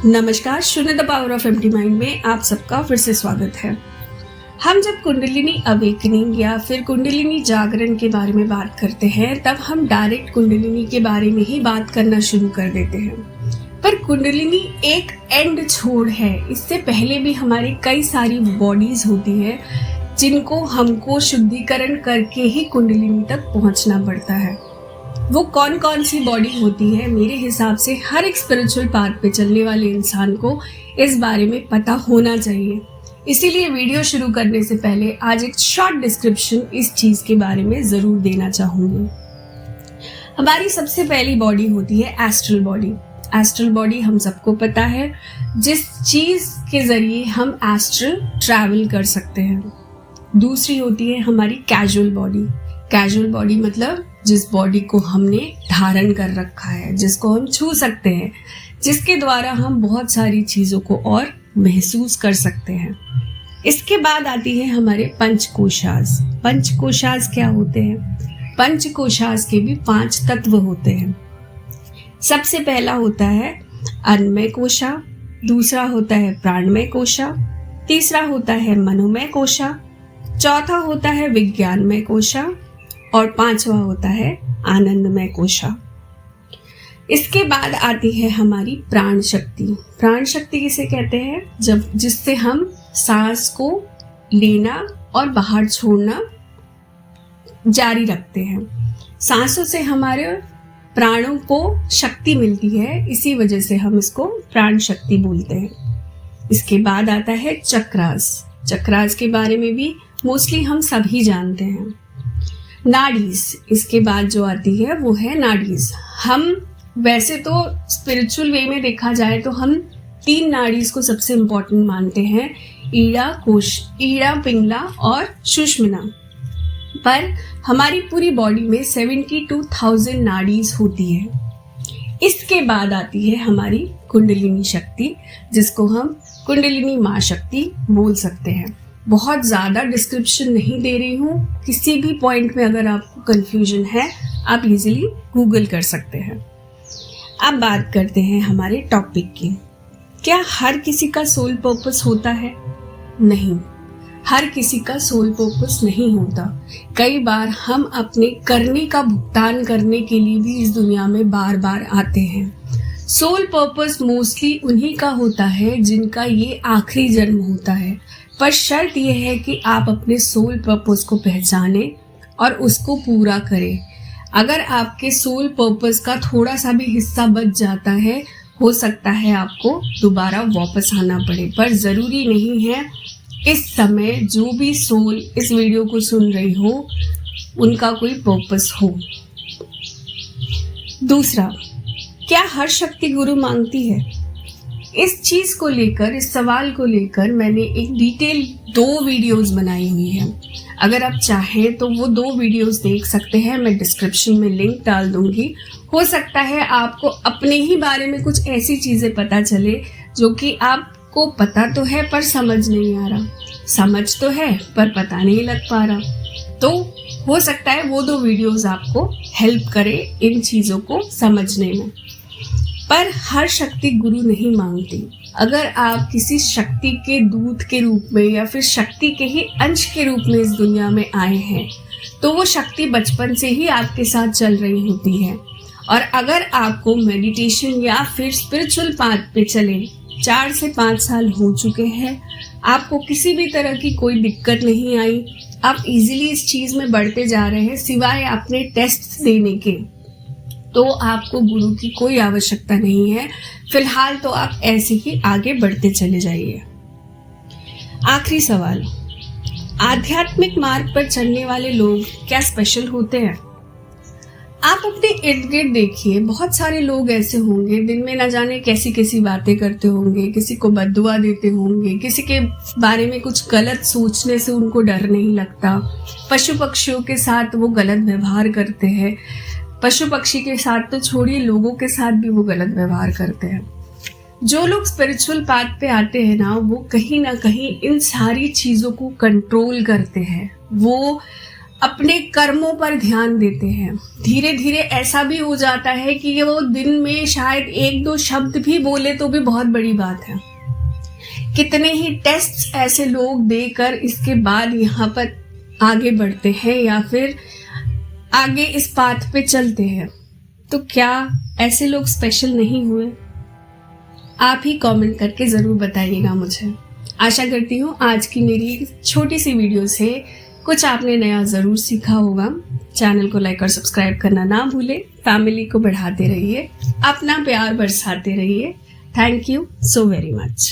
नमस्कार, शून्य the power of empty mind में आप सबका फिर से स्वागत है। हम जब कुंडलिनी अवेकनिंग या फिर कुंडलिनी जागरण के बारे में बात करते हैं तब हम डायरेक्ट कुंडलिनी के बारे में ही बात करना शुरू कर देते हैं। पर कुंडलिनी एक एंड छोड़ है। इससे पहले भी हमारी कई सारी बॉडीज होती है जिनको हमको शुद्धिकरण करके ही कुंडलिनी तक पहुंचना पड़ता है। वो कौन कौन सी बॉडी होती है, मेरे हिसाब से हर एक स्पिरिचुअल पाथ पे चलने वाले इंसान को इस बारे में पता होना चाहिए। इसीलिए वीडियो शुरू करने से पहले आज एक शॉर्ट डिस्क्रिप्शन इस चीज़ के बारे में ज़रूर देना चाहूँगी। हमारी सबसे पहली बॉडी होती है एस्ट्रल बॉडी। एस्ट्रल बॉडी हम सबको पता है, जिस चीज़ के ज़रिए हम एस्ट्रल ट्रैवल कर सकते हैं। दूसरी होती है हमारी कैजुअल बॉडी। कैजुअल बॉडी मतलब जिस बॉडी को हमने धारण कर रखा है, जिसको हम छू सकते हैं, जिसके द्वारा हम बहुत सारी चीज़ों को और महसूस कर सकते हैं। इसके बाद आती है हमारे पंचकोशास। पंचकोशास क्या होते हैं? पंचकोशास के भी 5 तत्व होते हैं। सबसे पहला होता है अन्नमय कोशा, दूसरा होता है प्राणमय कोशा, तीसरा होता है मनोमय कोशा, चौथा होता है विज्ञानमय कोशा और 5वां होता है आनंदमय कोशा। इसके बाद आती है हमारी प्राण शक्ति। प्राण शक्ति किसे कहते हैं? जब जिससे हम सांस को लेना और बाहर छोड़ना जारी रखते हैं। सांसों से हमारे प्राणों को शक्ति मिलती है, इसी वजह से हम इसको प्राण शक्ति बोलते हैं। इसके बाद आता है चक्रास। चक्रास के बारे में भी मोस्टली हम सभी जानते हैं। नाड़ीज, इसके बाद जो आती है वो है नाड़ीज। हम वैसे तो स्पिरिचुअल वे में देखा जाए तो हम 3 नाड़ीज को सबसे इम्पोर्टेंट मानते हैं, ईड़ा, पिंगला और सुषुम्ना। पर हमारी पूरी बॉडी में 72,000 नाड़ीज होती है। इसके बाद आती है हमारी कुंडलिनी शक्ति, जिसको हम कुंडलिनी माँ शक्ति बोल सकते हैं। बहुत ज़्यादा डिस्क्रिप्शन नहीं दे रही हूँ, किसी भी पॉइंट में अगर आपको कंफ्यूजन है आप इजीली गूगल कर सकते हैं। अब बात करते हैं हमारे टॉपिक की। क्या हर किसी का सोल पर्पस होता है? नहीं, हर किसी का सोल पर्पस नहीं होता। कई बार हम अपने करने का भुगतान करने के लिए भी इस दुनिया में बार बार आते हैं। सोल पर्पस मोस्टली उन्हीं का होता है जिनका ये आखिरी जन्म होता है। पर शर्त यह है कि आप अपने सोल पर्पस को पहचानें और उसको पूरा करें। अगर आपके सोल पर्पस का थोड़ा सा भी हिस्सा बच जाता है, हो सकता है आपको दोबारा वापस आना पड़े, पर ज़रूरी नहीं है इस समय जो भी सोल इस वीडियो को सुन रही हो उनका कोई पर्पस हो। दूसरा, क्या हर शक्ति गुरु मांगती है? इस चीज़ को लेकर, इस सवाल को लेकर मैंने एक डिटेल 2 वीडियोस बनाई हुई है। अगर आप चाहें तो वो 2 वीडियोस देख सकते हैं, मैं डिस्क्रिप्शन में लिंक डाल दूंगी। हो सकता है आपको अपने ही बारे में कुछ ऐसी चीज़ें पता चले जो कि आपको पता तो है पर समझ नहीं आ रहा, समझ तो है पर पता नहीं लग पा रहा। तो हो सकता है वो 2 वीडियोस आपको हेल्प करे इन चीज़ों को समझने में। पर हर शक्ति गुरु नहीं मांगती। अगर आप किसी शक्ति के दूत के रूप में या फिर शक्ति के ही अंश के रूप में इस दुनिया में आए हैं तो वो शक्ति बचपन से ही आपके साथ चल रही होती है। और अगर आपको मेडिटेशन या फिर स्पिरिचुअल पाथ पे चले 4 से 5 साल हो चुके हैं, आपको किसी भी तरह की कोई दिक्कत नहीं आई, आप इजीली इस चीज़ में बढ़ते जा रहे हैं सिवाय अपने टेस्ट देने के, तो आपको गुरु की कोई आवश्यकता नहीं है। फिलहाल तो आप ऐसे ही आगे बढ़ते चले जाइए। आखिरी सवाल, आध्यात्मिक मार्ग पर चलने वाले लोग क्या स्पेशल होते हैं? आप अपने इर्द गिर्द देखिए, बहुत सारे लोग ऐसे होंगे दिन में न जाने कैसी कैसी बातें करते होंगे, किसी को बद्दुआ देते होंगे, किसी के बारे में कुछ गलत सोचने से उनको डर नहीं लगता, पशु पक्षियों के साथ वो गलत व्यवहार करते हैं। पशु पक्षी के साथ तो छोड़िए, लोगों के साथ भी वो गलत व्यवहार करते हैं। जो लोग स्पिरिचुअल पाथ पे आते हैं ना, वो कहीं ना कहीं इन सारी चीज़ों को कंट्रोल करते हैं। वो अपने कर्मों पर ध्यान देते हैं। धीरे धीरे ऐसा भी हो जाता है कि वो दिन में शायद 1-2 शब्द भी बोले तो भी बहुत बड़ी बात है। कितने ही टेस्ट्स ऐसे लोग देकर इसके बाद यहाँ पर आगे बढ़ते हैं या फिर आगे इस पाथ पे चलते हैं। तो क्या ऐसे लोग स्पेशल नहीं हुए? आप ही कमेंट करके ज़रूर बताइएगा मुझे। आशा करती हूँ आज की मेरी छोटी सी वीडियो से कुछ आपने नया ज़रूर सीखा होगा। चैनल को लाइक और सब्सक्राइब करना ना भूलें। फैमिली को बढ़ाते रहिए, अपना प्यार बरसाते रहिए। Thank you so very much.